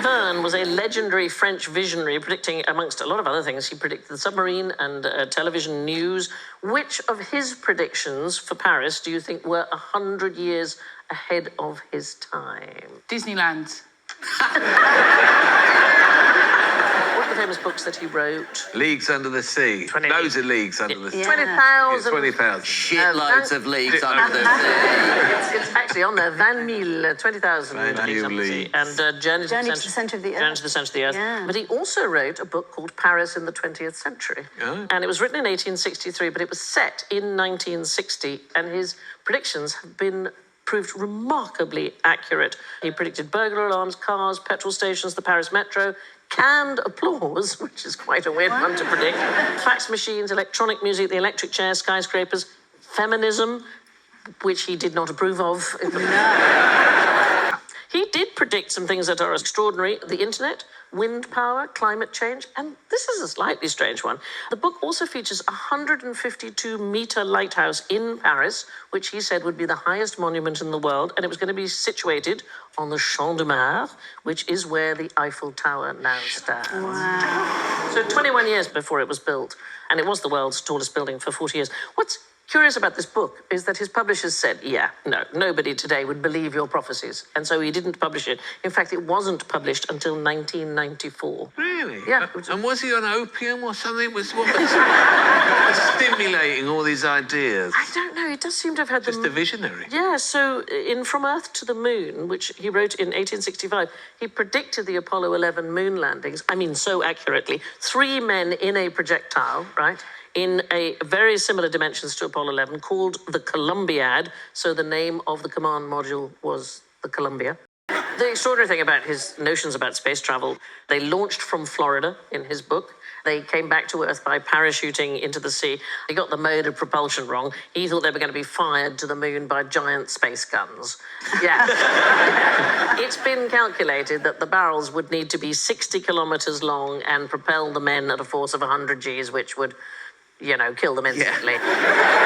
Verne was a legendary French visionary predicting, amongst a lot of other things, he predicted the submarine and television news. Which of his predictions for Paris do you think were 100 years ahead of his time? Disneyland. What are the famous books that he wrote? Leagues Under the Sea. 20. Loads of leagues under the sea. 20,000. 20,000. Shitloads of leagues under the sea. It's actually on there. 20,000 Van leagues Mille under the sea. leagues. And Journey to Journey to the Centre of the Earth. Journey to the Centre of the Earth. Yeah. But he also wrote a book called Paris in the 20th Century. Oh. And it was written in 1863, but it was set in 1960. And his predictions have been proved remarkably accurate. He predicted burglar alarms, cars, petrol stations, the Paris metro, canned applause, which is quite a weird one to predict, fax machines, electronic music, the electric chair, skyscrapers, feminism, which he did not approve of. He did predict some things that are extraordinary: the internet, wind power, climate change, and this is a slightly strange one. The book also features a 152-metre lighthouse in Paris, which he said would be the highest monument in the world, and it was going to be situated on the Champ de Mars, which is where the Eiffel Tower now stands. Wow. So 21 years before it was built, and it was the world's tallest building for 40 years. What's curious about this book is that his publishers said, nobody today would believe your prophecies. And so he didn't publish it. In fact, it wasn't published until 1994. Really? Yeah. And was he on opium or something? What was stimulating all these ideas? I don't know. He does seem to have had Just a visionary. Yeah, so in From Earth to the Moon, which he wrote in 1865, he predicted the Apollo 11 moon landings, so accurately. 3 men in a projectile, right, in a very similar dimensions to Apollo 11, called the Columbiad, so the name of the command module was the Columbia. The extraordinary thing about his notions about space travel, they launched from Florida in his book. They came back to Earth by parachuting into the sea. He got the mode of propulsion wrong. He thought they were going to be fired to the moon by giant space guns. Yeah. It's been calculated that the barrels would need to be 60 kilometers long and propel the men at a force of 100 Gs, which would, kill them instantly. Yeah.